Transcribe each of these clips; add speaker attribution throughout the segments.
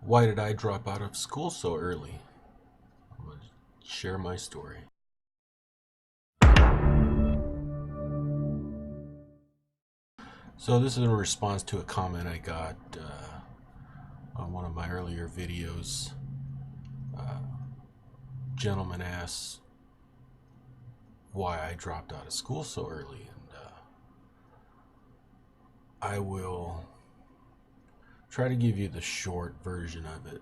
Speaker 1: Why did I drop out of school so early? I'm going to share my story. So, this is in response to a comment I got on one of my earlier videos. Uh, Gentleman asks why I dropped out of school so early, and I will try to give you the short version of it.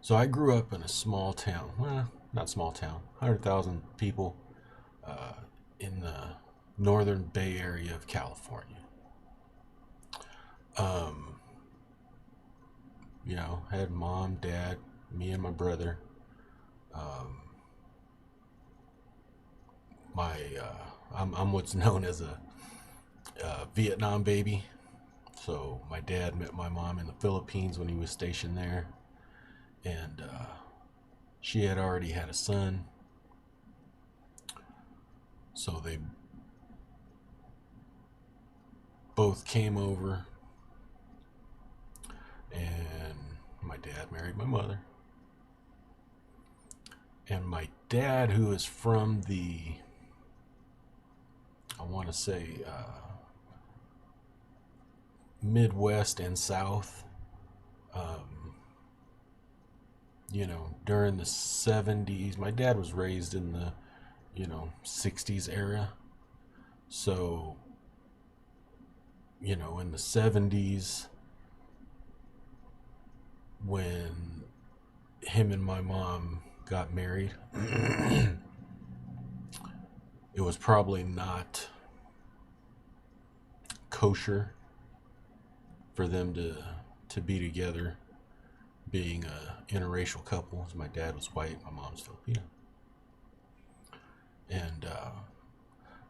Speaker 1: So, I grew up in a small town, well, not small town, 100,000 people uh, in the northern Bay Area of California. Um, had mom, dad, me, and my brother. Um, I'm what's known as a Vietnam baby. So my dad met my mom in the Philippines when he was stationed there, and she had already had a son. So they both came over, and my dad married my mother. And my dad, who is from I want to say, Midwest and South, um, during the 70s. My dad was raised in the, 60s era. So, in the 70s, when him and my mom got married, it was probably not kosher for them to be together, being a interracial couple. My dad was white, my mom's Filipino. And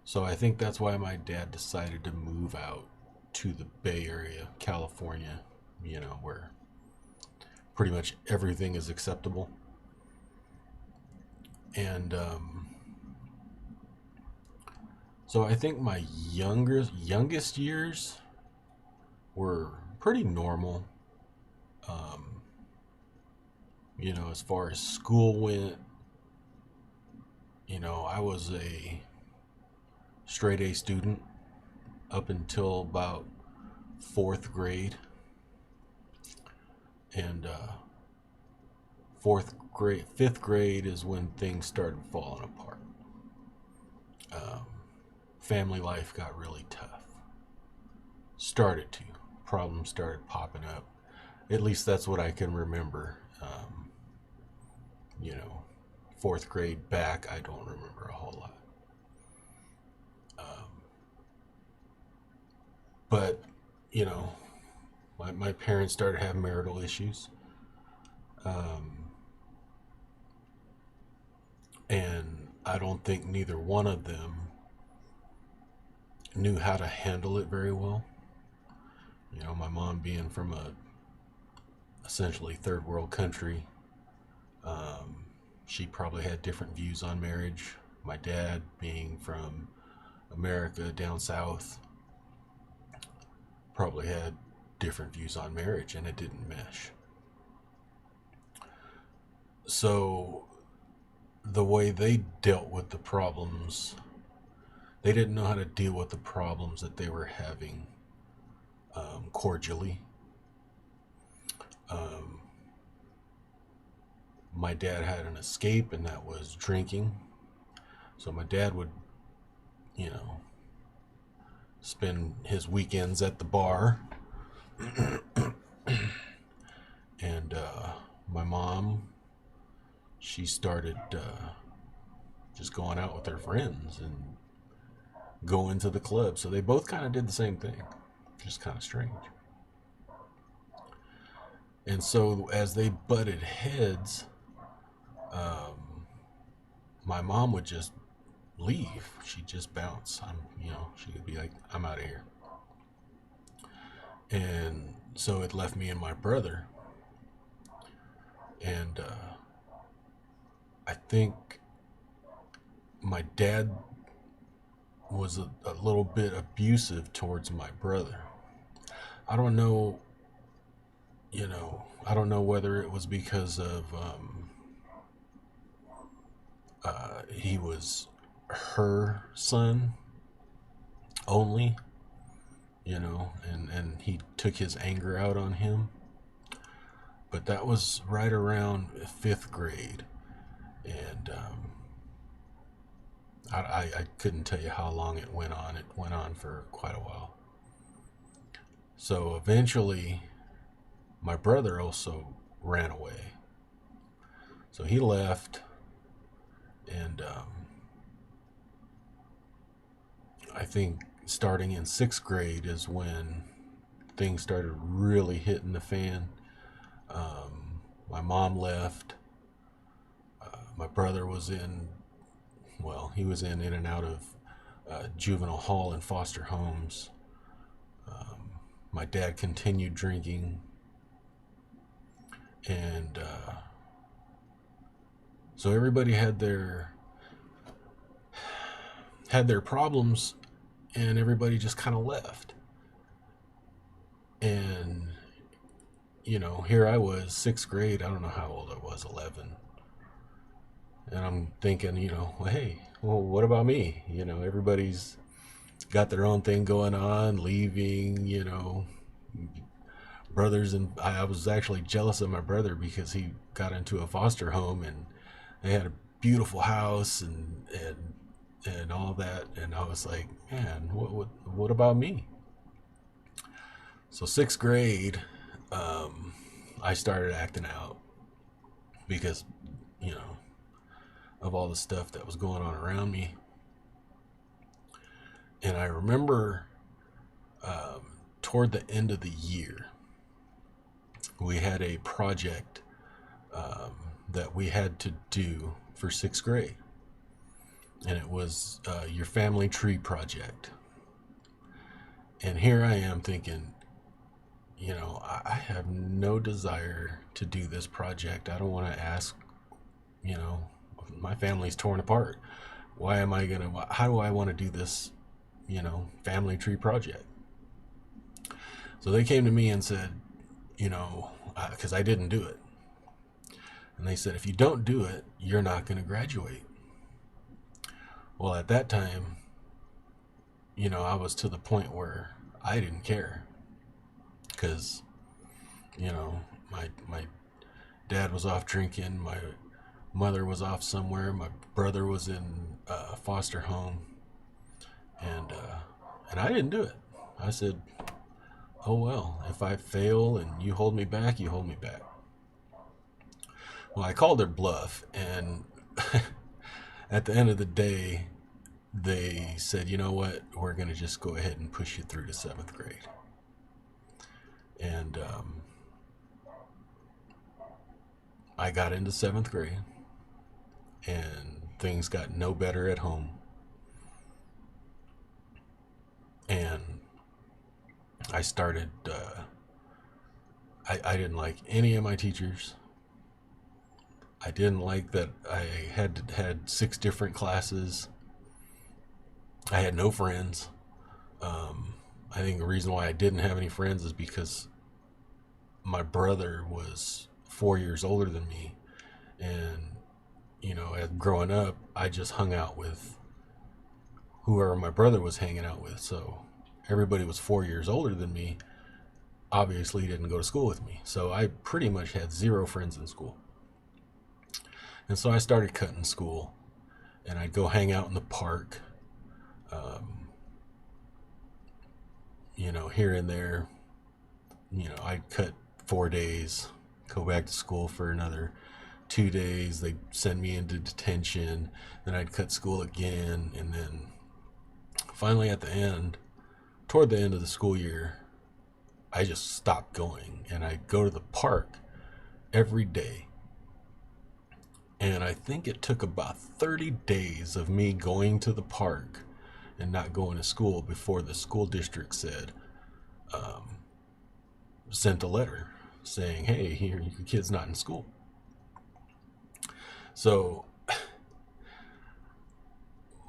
Speaker 1: so I think that's why my dad decided to move out to the Bay Area, California, where pretty much everything is acceptable. And so I think my youngest years were pretty normal. Um, as far as school went, I was a straight A student up until about fourth grade. And fifth grade is when things started falling apart. Um, Family life got really tough. Started to. Problems started popping up. At least that's what I can remember. You know, fourth grade back, I don't remember a whole lot. Um, but, you know, my parents started having marital issues. Um, and I don't think neither one of them knew how to handle it very well. My mom being from a essentially third world country, um, she probably had different views on marriage. My dad being from America down south probably had different views on marriage, and it didn't mesh. So the way they dealt with the problems, they didn't know how to deal with the problems that they were having cordially. Um, my dad had an escape, and that was drinking. So my dad would, you know, spend his weekends at the bar. And my mom, she started just going out with her friends and going to the club. So they both kind of did the same thing, just kind of strange. And so as they butted heads, um, my mom would just leave. She'd just bounce. She could be like, "I'm out of here." And so it left me and my brother. And I think my dad was a little bit abusive towards my brother. I don't know, I don't know whether it was because of he was her son only, and he took his anger out on him. But that was right around fifth grade, and I couldn't tell you how long it went on. It went on for quite a while. So eventually, my brother also ran away. So he left, and I think starting in sixth grade is when things started really hitting the fan. My mom left. My brother was he was in and out of juvenile hall and foster homes. My dad continued drinking, and so everybody had their problems, and everybody just kind of left. And here I was, sixth grade. I don't know how old I was, 11. And I'm thinking, well, hey, well, what about me? Everybody's got their own thing going on, leaving, brothers. And I was actually jealous of my brother because he got into a foster home and they had a beautiful house and all that. And I was like, man, what about me? So sixth grade, I started acting out because, of all the stuff that was going on around me. And I remember toward the end of the year, we had a project that we had to do for sixth grade. And it was your family tree project. And here I am thinking, I have no desire to do this project. I don't want to ask, my family's torn apart. How do I want to do this, family tree project? So they came to me and said, because I didn't do it. And they said, if you don't do it, you're not going to graduate. Well, at that time, I was to the point where I didn't care. Because, my dad was off drinking, my mother was off somewhere, my brother was in foster home, and I didn't do it. I said, oh well, if I fail and you hold me back, you hold me back. Well, I called their bluff, and at the end of the day, they said, you know what, we're going to just go ahead and push you through to seventh grade. And I got into seventh grade, and things got no better at home. And I started, I didn't like any of my teachers. I didn't like that I had 6 different classes. I had no friends. I think the reason why I didn't have any friends is because my brother was 4 years older than me. And, as growing up, I just hung out with whoever my brother was hanging out with. So everybody was 4 years older than me, obviously didn't go to school with me. So I pretty much had 0 friends in school. And so I started cutting school, and I'd go hang out in the park, here and there. I'd cut 4 days, go back to school for another 2 days. They'd send me into detention, then I'd cut school again, and then finally toward the end of the school year, I just stopped going, and I'd go to the park every day. And I think it took about 30 days of me going to the park and not going to school before the school district sent a letter saying, hey, here, your kid's not in school. So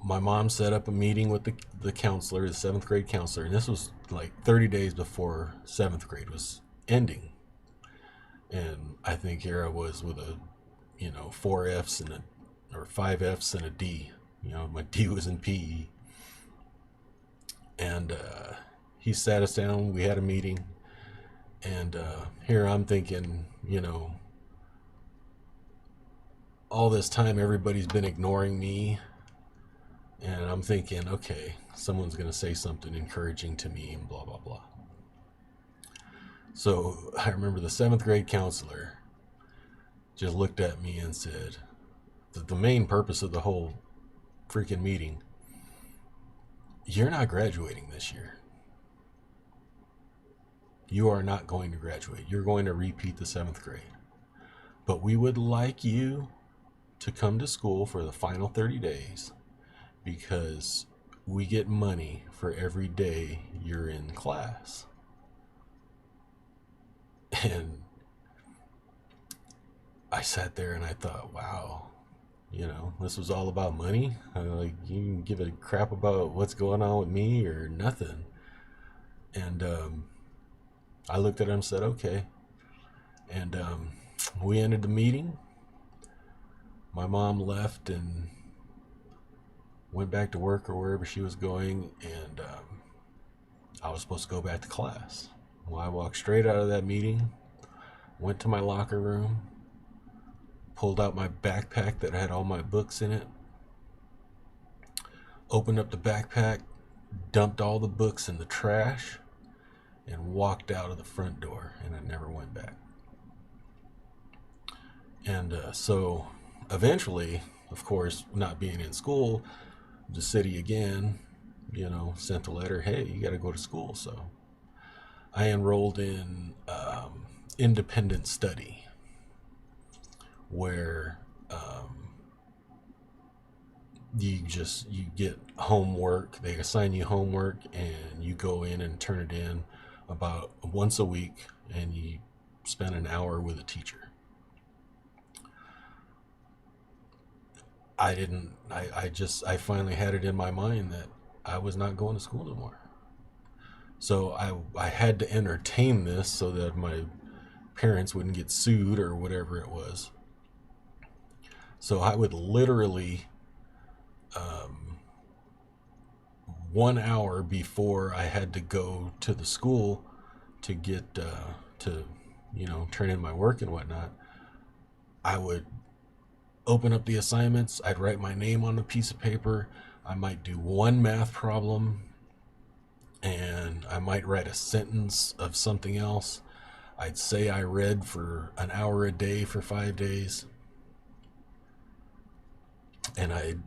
Speaker 1: my mom set up a meeting with the counselor, the 7th grade counselor, and this was like 30 days before seventh grade was ending. And I think here I was with a, four F's and or five F's and a D. My D was in PE. And he sat us down. We had a meeting. And here I'm thinking, all this time everybody's been ignoring me. And I'm thinking, okay, someone's going to say something encouraging to me and blah, blah, blah. So I remember the seventh grade counselor just looked at me and said that the main purpose of the whole freaking meeting, you're not graduating this year. You are not going to graduate. You're going to repeat the seventh grade. But we would like you to come to school for the final 30 days because we get money for every day you're in class. And I sat there and I thought, wow, this was all about money. Like, you can give a crap about what's going on with me or nothing. And I looked at him and said, okay. And we ended the meeting. My mom left and went back to work or wherever she was going. And I was supposed to go back to class. Well, I walked straight out of that meeting, went to my locker room, pulled out my backpack that had all my books in it, opened up the backpack, dumped all the books in the trash, and walked out of the front door, and I never went back. And so eventually, of course, not being in school, the city again, sent a letter, hey, you got to go to school. So I enrolled in independent study, where you get homework. They assign you homework, and you go in and turn it in about once a week, and you spend an hour with a teacher. I finally had it in my mind that I was not going to school anymore. So I had to entertain this so that my parents wouldn't get sued or whatever it was. So I would literally, 1 hour before I had to go to the school to get to turn in my work and whatnot, I would open up the assignments. I'd write my name on a piece of paper. I might do one math problem, and I might write a sentence of something else. I'd say I read for an hour a day for 5 days, and I'd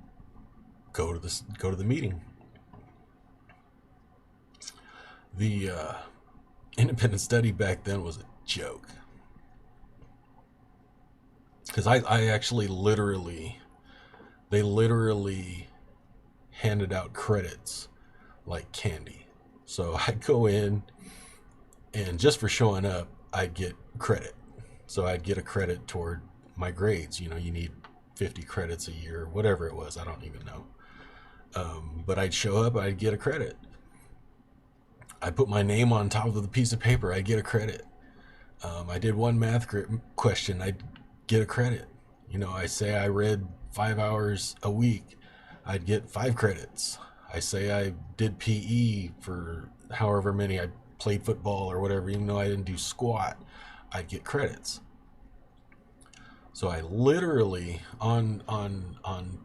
Speaker 1: go to the meeting. The independent study back then was a joke, because I actually they literally handed out credits like candy. So I'd go in, and just for showing up, I'd get credit. So I'd get a credit toward my grades. You need 50 credits a year, whatever it was. I don't even know. But I'd show up, I'd get a credit. I'd put my name on top of the piece of paper, I'd get a credit. I did one math question, I'd get a credit. I say I read 5 hours a week, I'd get 5 credits. I say I did PE for however many, I played football or whatever, even though I didn't do squat, I'd get credits. So I literally, on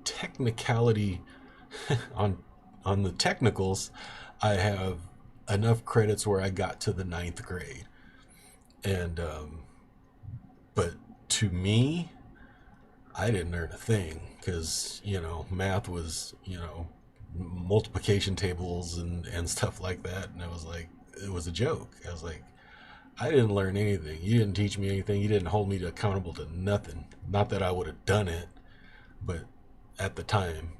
Speaker 1: technicality, on the technicals, I have enough credits where I got to the 9th grade. And but to me, I didn't learn a thing, because math was multiplication tables and stuff like that, and it was a joke. I was like, I didn't learn anything. You didn't teach me anything. You didn't hold me accountable to nothing. Not that I would have done it, but at the time.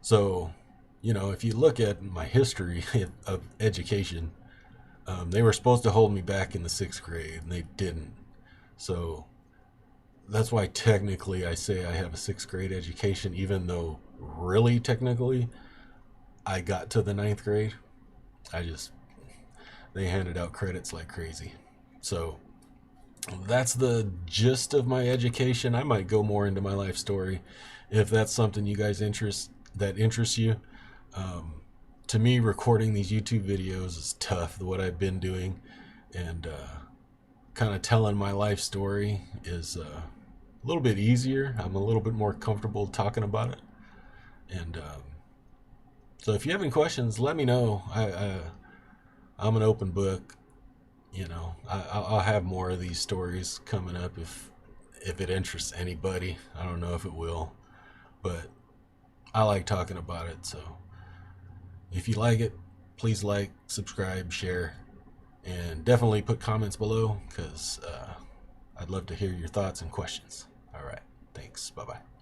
Speaker 1: So, if you look at my history of education, they were supposed to hold me back in the 6th grade, and they didn't. So that's why technically I say I have a 6th grade education, even though really technically I got to the 9th grade. I just, they handed out credits like crazy. So that's the gist of my education. I might go more into my life story if that's something you guys interests you. Um, to me, recording these YouTube videos is tough. What I've been doing, and kind of telling my life story is a little bit easier. I'm a little bit more comfortable talking about it. And so, if you have any questions, let me know. I'm an open book. You know, I'll have more of these stories coming up if it interests anybody. I don't know if it will, but I like talking about it. So if you like it, please like, subscribe, share, and definitely put comments below because I'd love to hear your thoughts and questions. All right. Thanks. Bye bye.